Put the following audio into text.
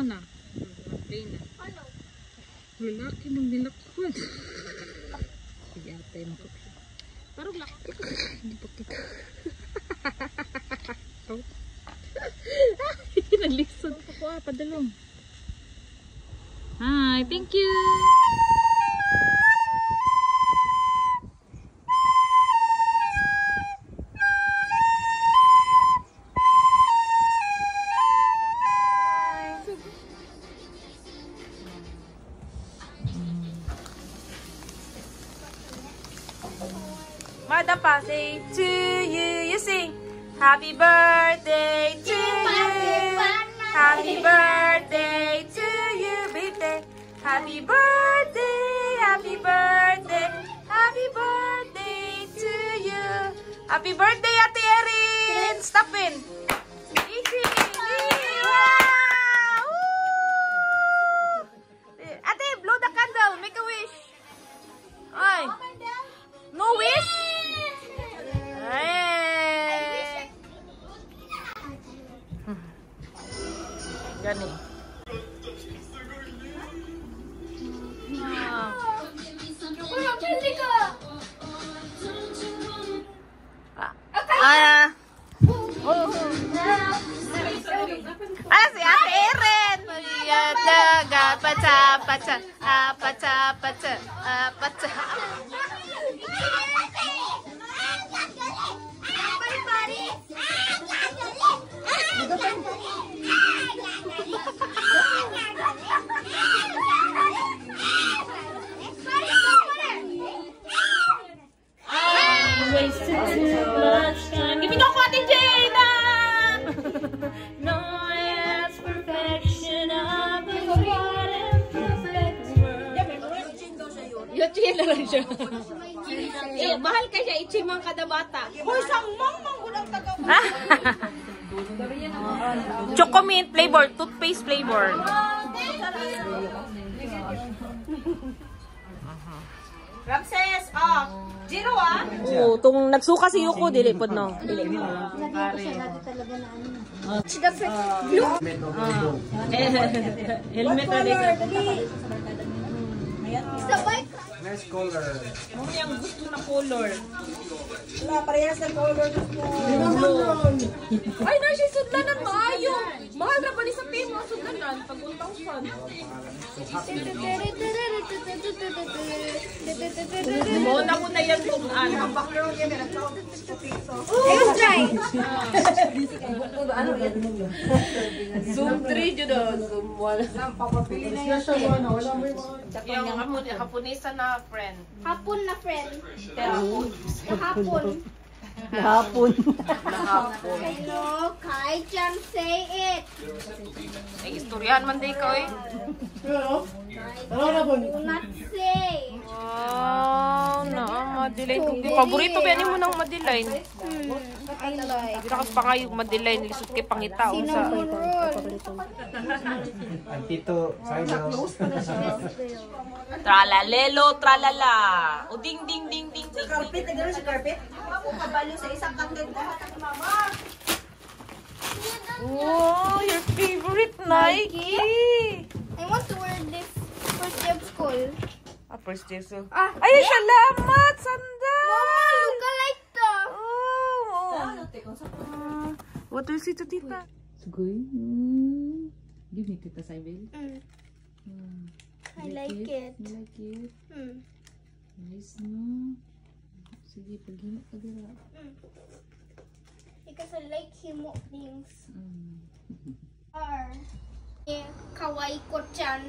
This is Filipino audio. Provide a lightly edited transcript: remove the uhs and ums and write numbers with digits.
na. Play na. Lalaki mong nilakwan. Sige ate mo ko. Pero laki. Hindi pa kita. Naglisod ako padalong. Hi, thank you. Madam Pa, say to you, you sing. Happy birthday to you. Happy birthday to you, birthday. Happy birthday, happy birthday, happy birthday to you. Happy birthday, Ate Erin. Stop in. Easy. Wow! Ate, blow the candle. Make a wish. Ay. No wish? Ay. Gani. Si Ate Erin. Pacha. Wasted too much time. Give me no Ate Jada. No, it's perfection of the God imperfect world. Yun na lang siya. Mahal ka siya, ichimang kada bata. Hoy, sang mang ulang tagaw. Chocomint flavor, toothpaste flavor. Ramses, Jiro Oo, tung nagsuka si Yuko, dili po no. Helmet na Nice color. Mo yung gusto na color. Wala, parehas ng color mo. Ay, na siya sudlanan maayo. Mahal na pa ni sa pimo sudlanan pag 1,000. Mo na ko na yan kung ano. Let's try. Zoom 3 jud do. Zoom 1. Yung Haponesa na friend. Hapon na friend. Hapon. Hapon. Hapon. Hello, Kai Chan, say it. Ay, istoryahan man day ko eh. Do not say. Wow, na Madeline. Paborito ba ni mo ng Madeline? I like. Dira ka pangayog Madeline lisod kay pangitaw sa. Cinnamon roll. Antito, sayo. Tralalelo, tralala. O ding ding ding ding ding. Carpet, nagano si carpet? Ako kabalo sa isang kantin ko hata ni mama. Oh, your favorite Nike. I want to wear this first day of school. First day so. Ah, Ay, salamat, sandal. Mama, look alike to. Oh. What do you say to tita? Sugoy. Give me Tita Saibel. I like it. You like it? Nice, no? Sige, pag-himok ka dira. Because I like himo things. Kawaii ko chan.